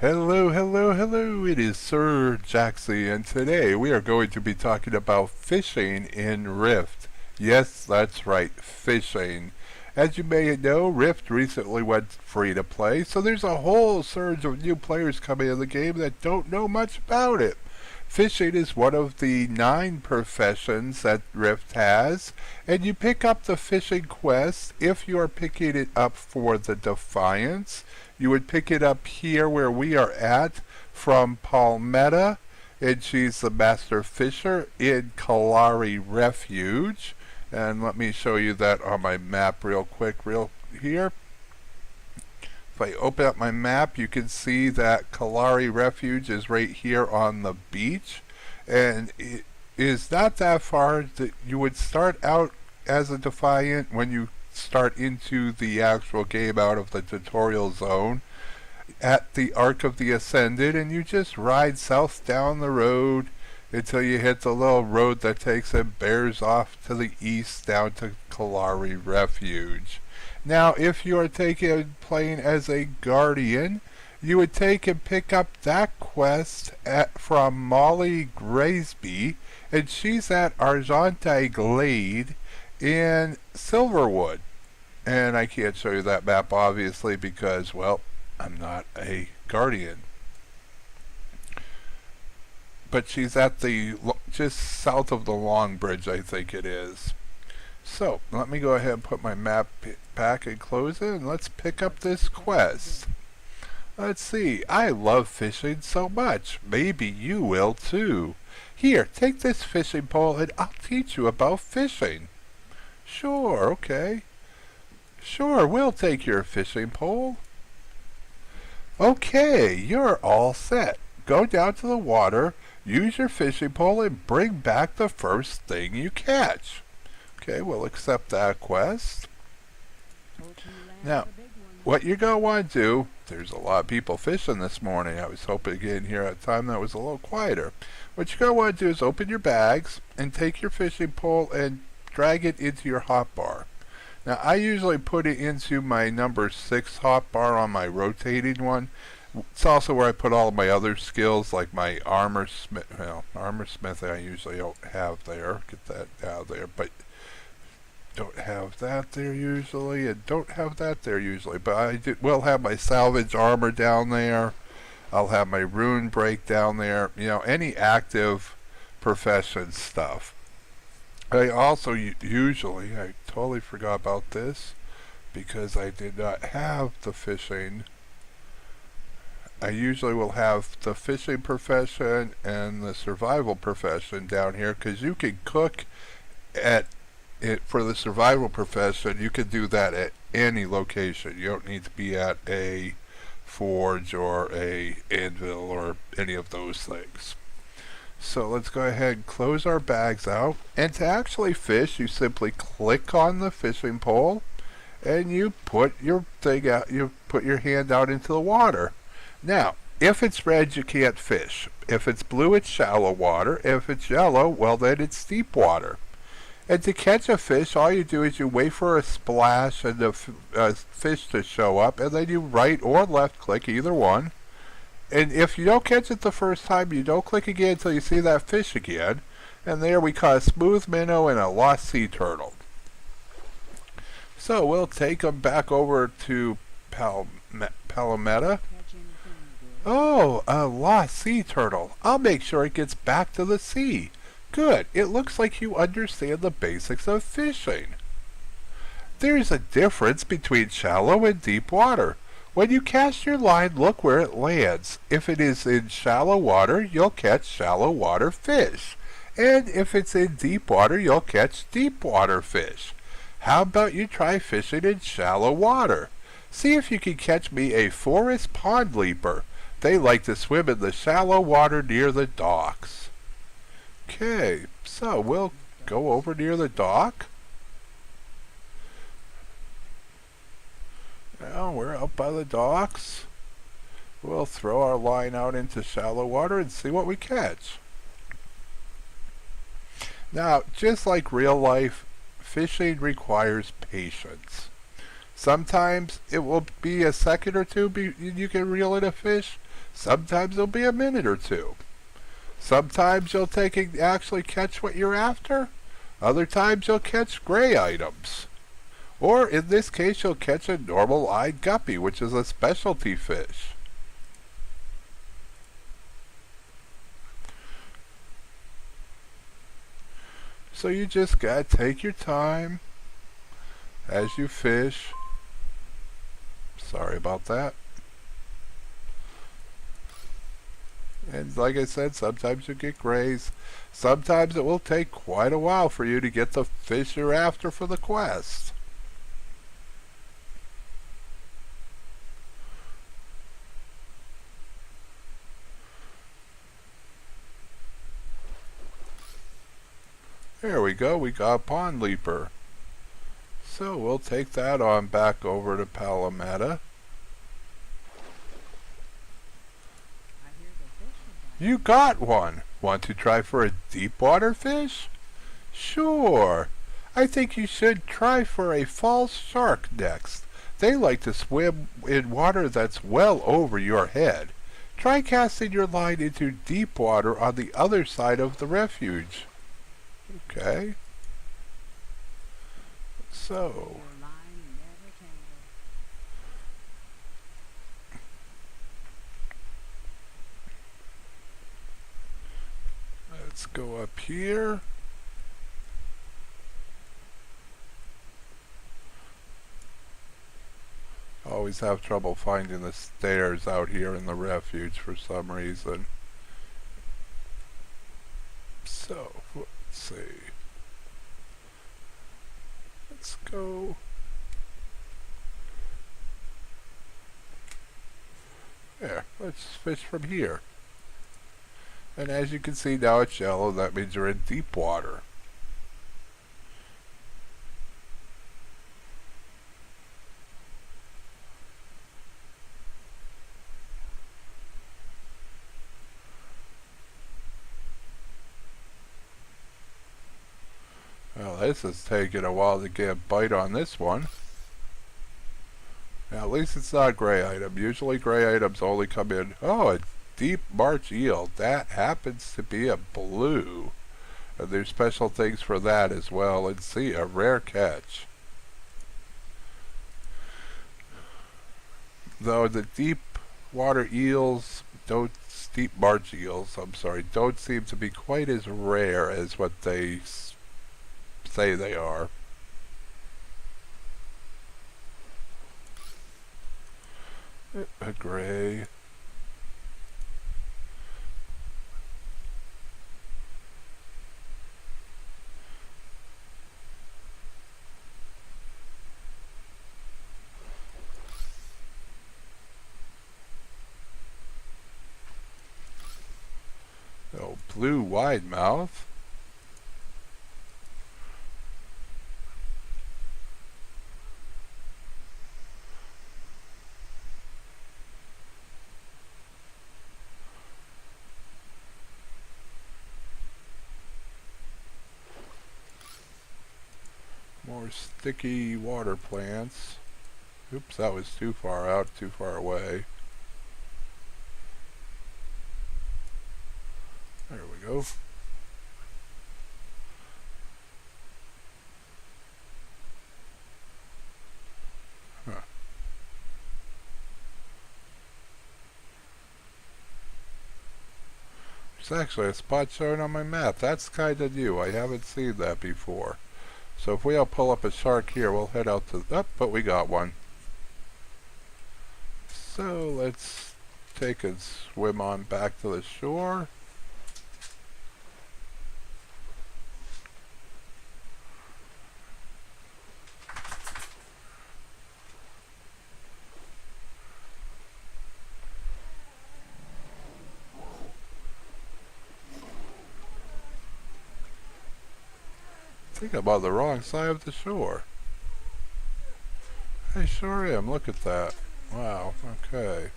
Hello, hello, hello, it is Sir Jaxie, and today we are going to be talking about fishing in Rift. Yes, that's right, fishing. As you may know, Rift recently went free to play, so there's a whole surge of new players coming in the game that don't know much about it. Fishing is one of the 9 professions that Rift has, and you pick up the fishing quest if you are picking it up for the Defiance. You would pick it up here where we are at from Palmetta, and she's the Master Fisher in Kalari Refuge. And let me show you that on my map real quick, here. If I open up my map, you can see that Kalari Refuge is right here on the beach, and it is not that far. That you would start out as a Defiant when you start into the actual game out of the tutorial zone at the Ark of the Ascended, and you just ride south down the road until you hit the little road that takes and bears off to the east down to Kalari Refuge. Now, if you are playing as a Guardian, you would take and pick up that quest from Molly Graysby, and she's at Argente Glade in Silverwood. And I can't show you that map, obviously, because, well, I'm not a Guardian. But she's at just south of the Long Bridge, I think it is. So, let me go ahead and put my map back and close it, and let's pick up this quest. Let's see, I love fishing so much. Maybe you will too. Here, take this fishing pole and I'll teach you about fishing. Sure, okay. Sure, we'll take your fishing pole. Okay, you're all set. Go down to the water, use your fishing pole, and bring back the first thing you catch. Okay, we'll accept that quest. Now, what you're going to want to do, there's a lot of people fishing this morning. I was hoping to get in here at a time that was a little quieter. What you're going to want to do is open your bags and take your fishing pole and drag it into your hotbar. Now, I usually put it into my number 6 hotbar on my rotating one. It's also where I put all of my other skills, like my armor smith. Well, armor smith I usually don't have there. Get that out there, but don't have that there usually, and don't have that there usually. But I will have my salvage armor down there. I'll have my rune break down there. You know, any active profession stuff. I also usually, I totally forgot about this because I did not have the fishing. I usually will have the fishing profession and the survival profession down here, because you can cook at it for the survival profession. You can do that at any location. You don't need to be at a forge or a anvil or any of those things. So let's go ahead and close our bags out. And to actually fish, you simply click on the fishing pole and you put your thing out, you put your hand out into the water. Now, if it's red, you can't fish. If it's blue, it's shallow water. If it's yellow, well, then it's deep water. And to catch a fish, all you do is you wait for a splash and the fish to show up, and then you right or left click, either one. And if you don't catch it the first time, you don't click again until you see that fish again. And there we caught a smooth minnow and a lost sea turtle. So we'll take them back over to Palometta. Oh, a lost sea turtle. I'll make sure it gets back to the sea. Good. It looks like you understand the basics of fishing. There's a difference between shallow and deep water. When you cast your line, look where it lands. If it is in shallow water, you'll catch shallow water fish. And if it's in deep water, you'll catch deep water fish. How about you try fishing in shallow water? See if you can catch me a forest pond leaper. They like to swim in the shallow water near the docks. Okay, so we'll go over near the dock. Now we're out by the docks. We'll throw our line out into shallow water and see what we catch. Now, just like real life, fishing requires patience. Sometimes it will be a second or two you can reel in a fish. Sometimes it'll be a minute or two. Sometimes you'll actually catch what you're after. Other times you'll catch gray items. Or in this case you'll catch a normal-eyed guppy, which is a specialty fish. So you just gotta take your time as you fish. Sorry about that. And like I said, sometimes you get grays. Sometimes it will take quite a while for you to get the fish you're after for the quest. There we go, we got a pond leaper. So we'll take that on back over to Palometa. You got one! Want to try for a deep water fish? Sure. I think you should try for a false shark next. They like to swim in water that's well over your head. Try casting your line into deep water on the other side of the refuge. Okay. So. Let's go up here. Always have trouble finding the stairs out here in the refuge for some reason. So, let's see. Let's go. There, let's fish from here. And as you can see now it's yellow, that means you're in deep water. Well, this is taking a while to get a bite on this one. Now, at least it's not a gray item. Usually gray items only come in, oh, a deep March eel. That happens to be a blue. And there's special things for that as well. And see, a rare catch. Though the deep water eels deep March eels, don't seem to be quite as rare as what they say they are. A gray. Oh, blue wide mouth. More sticky water plants. Oops, that was too far out, too far away. There we go. Huh. There's actually a spot showing on my map. That's kind of new. I haven't seen that before. So if we'll pull up a shark here, we'll head out to... Oh, but we got one. So let's take a swim on back to the shore. I think I'm on the wrong side of the shore. I sure am. Look at that. Wow. Okay.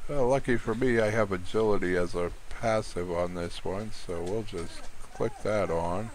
Well, lucky for me, I have agility as a passive on this one, so we'll just click that on.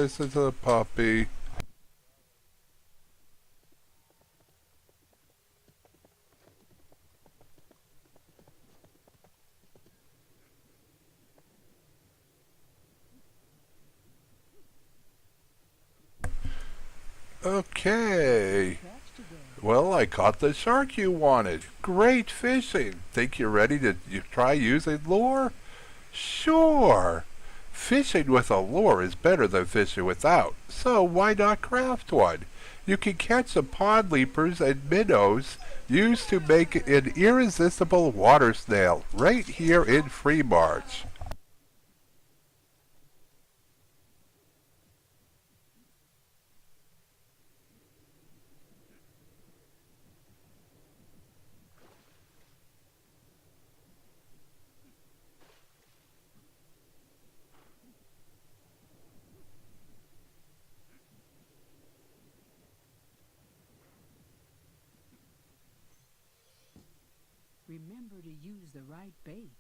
listen to the puppy. Okay. Well, I caught the shark you wanted. Great fishing. Think you're ready to try using lure? Sure. Fishing with a lure is better than fishing without, so why not craft one? You can catch the pond leapers and minnows used to make an irresistible water snail right here in Freemarch. Remember to use the right bait.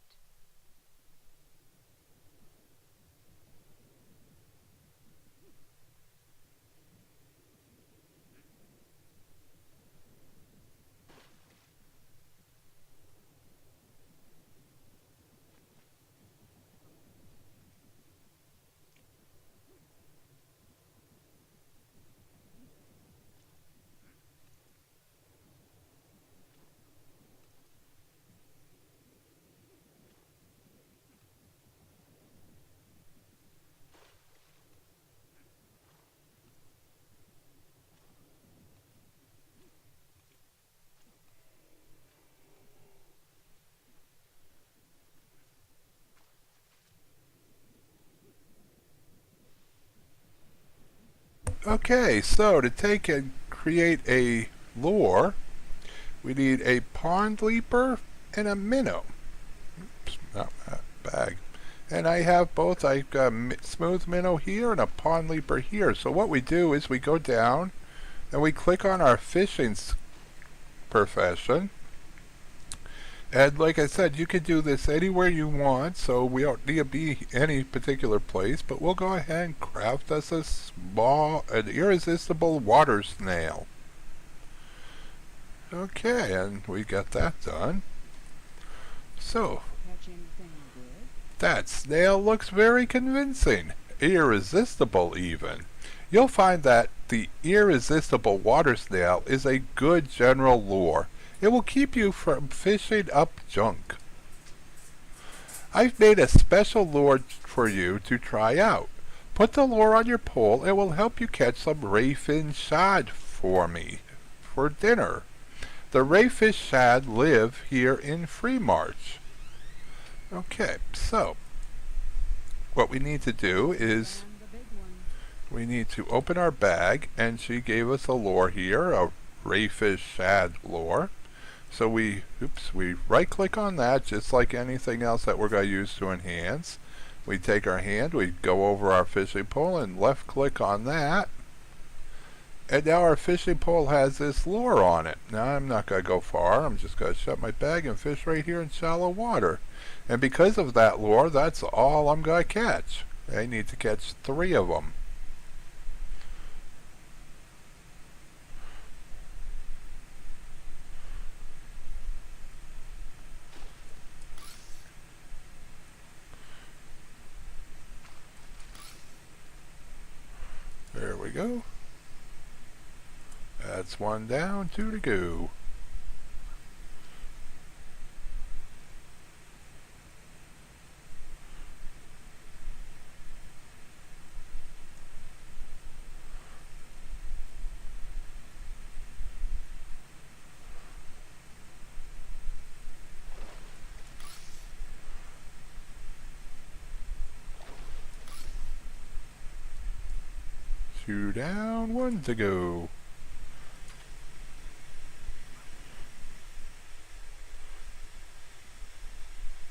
Okay, so to take and create a lure, we need a pond leaper and a minnow. Oops, not that bag. And I have both. I've got a smooth minnow here and a pond leaper here. So what we do is we go down and we click on our fishing profession. And like I said, you can do this anywhere you want, so we don't need to be any particular place, but we'll go ahead and craft us an irresistible water snail. Okay, and we got that done. So, Catch anything good? that snail looks very convincing. Irresistible, even. You'll find that the irresistible water snail is a good general lure. It will keep you from fishing up junk. I've made a special lure for you to try out. Put the lure on your pole. It will help you catch some rayfin shad for me for dinner. The rayfish shad live here in Freemarch. Okay, so what we need to do is Found the big one. we need to open our bag, and she gave us a lure here, a rayfish shad lure. So we right click on that just like anything else that we're going to use to enhance. We take our hand, we go over our fishing pole and left click on that. And now our fishing pole has this lure on it. Now I'm not going to go far, I'm just going to shut my bag and fish right here in shallow water. And because of that lure, that's all I'm going to catch. I need to catch 3 of them. There we go. That's 1 down, 2 to go. Two down, 1 to go.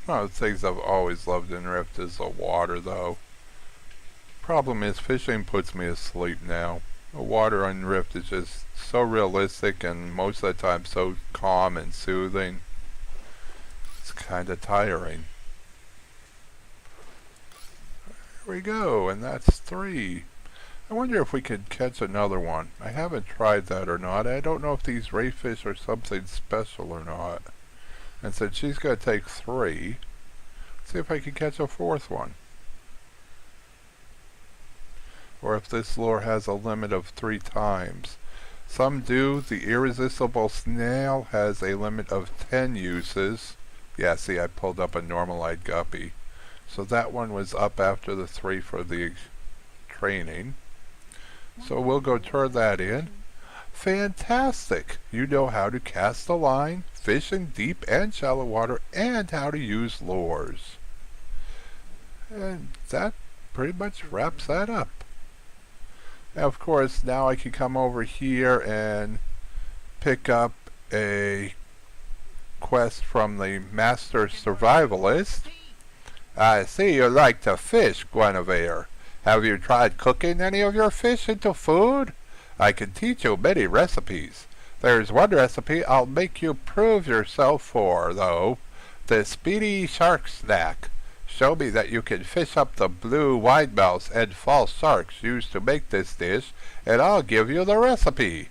One of the things I've always loved in Rift is the water, though. Problem is, fishing puts me asleep now. The water on Rift is just so realistic and most of the time so calm and soothing. It's kind of tiring. There we go, and that's 3. I wonder if we could catch another one. I haven't tried that or not. I don't know if these ray fish are something special or not. And since she's going to take 3, see if I can catch a 4th one. Or if this lure has a limit of 3 times. Some do. The irresistible snail has a limit of 10 uses. Yeah, see, I pulled up a normal-eyed guppy. So that one was up after the 3 for the training. So we'll go turn that in. Fantastic! You know how to cast a line, fish in deep and shallow water, and how to use lures. And that pretty much wraps that up. Now, of course, now I can come over here and pick up a quest from the Master Survivalist. I see you like to fish, Guinevere. Have you tried cooking any of your fish into food? I can teach you many recipes. There's one recipe I'll make you prove yourself for, though. The speedy shark snack. Show me that you can fish up the blue wide mouths and false sharks used to make this dish, and I'll give you the recipe.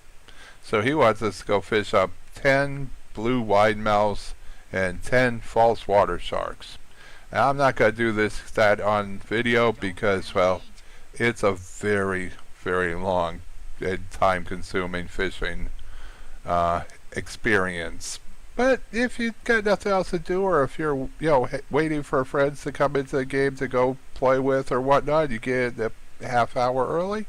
So he wants us to go fish up 10 blue wide mouths and 10 false water sharks. Now, I'm not going to do that on video because, well, it's a very, very long and time-consuming fishing experience. But if you've got nothing else to do, or if you're, waiting for friends to come into the game to go play with or whatnot, you get a half hour early,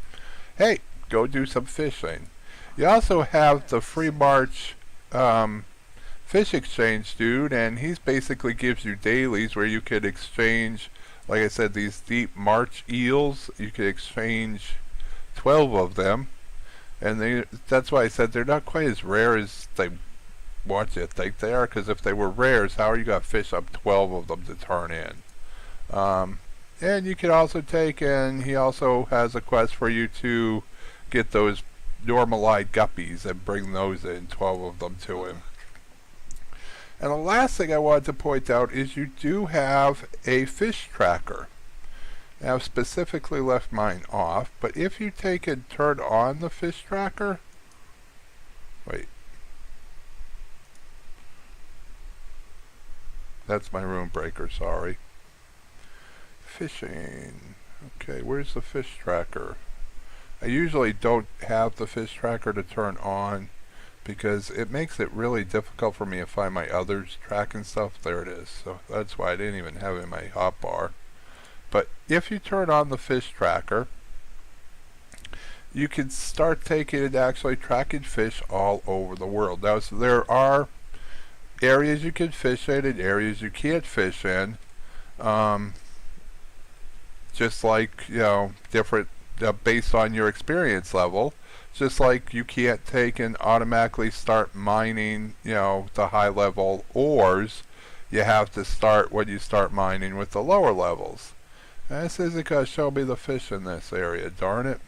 hey, go do some fishing. You also have the Free March fish exchange dude, and he's basically gives you dailies where you could exchange, like I said, these deep March eels. You could exchange 12 of them, and that's why I said they're not quite as rare as they want you to think they are, because if they were rares, how are you going to fish up 12 of them to turn in? And you can also take, and he also has a quest for you to get those normal-eyed guppies and bring those in, 12 of them to him. And the last thing I wanted to point out is you do have a fish tracker. Now, I've specifically left mine off, but if you take and turn on the fish tracker, wait, that's my room breaker, sorry. Fishing. Okay, where's the fish tracker? I usually don't have the fish tracker to turn on because it makes it really difficult for me to find my others tracking stuff. There it is. So that's why I didn't even have it in my hotbar. But if you turn on the fish tracker, you can start taking and actually tracking fish all over the world. Now, so there are areas you can fish in and areas you can't fish in. Just like, different based on your experience level. Just like you can't take and automatically start mining, the high level ores. You have to start when you start mining with the lower levels. And this isn't going to show me the fish in this area, darn it.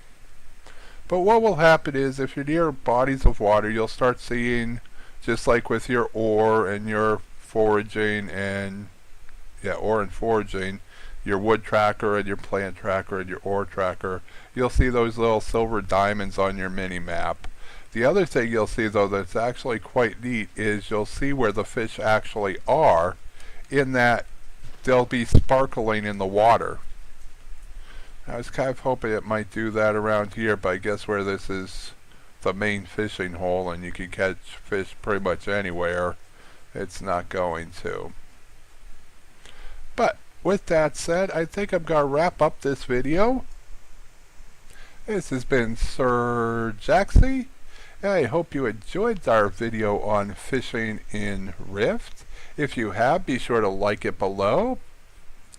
But what will happen is if you're near bodies of water, you'll start seeing, just like with your ore and your foraging and, ore and foraging, your wood tracker and your plant tracker and your ore tracker, you'll see those little silver diamonds on your mini map. The other thing you'll see, though, that's actually quite neat is you'll see where the fish actually are, in that they'll be sparkling in the water. I was kind of hoping it might do that around here, but I guess where this is the main fishing hole and you can catch fish pretty much anywhere, it's not going to. But with that said, I think I'm going to wrap up this video. This has been Sir Jaxie, and I hope you enjoyed our video on fishing in Rift. If you have, be sure to like it below.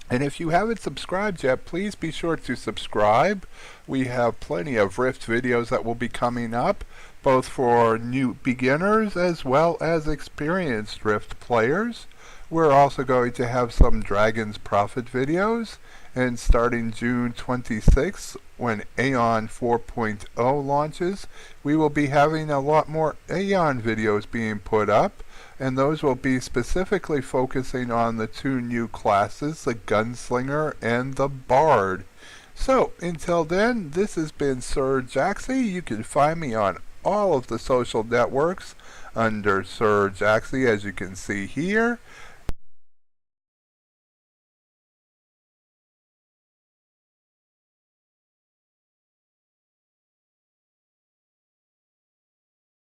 And if you haven't subscribed yet, please be sure to subscribe. We have plenty of Rift videos that will be coming up, both for new beginners as well as experienced Rift players. We're also going to have some Dragon's Prophet videos, and starting June 26th, when Aeon 4.0 launches, we will be having a lot more Aeon videos being put up, and those will be specifically focusing on the 2 new classes, the Gunslinger and the Bard. So, until then, this has been Sir Jaxie. You can find me on all of the social networks under Sir Jaxie, as you can see here.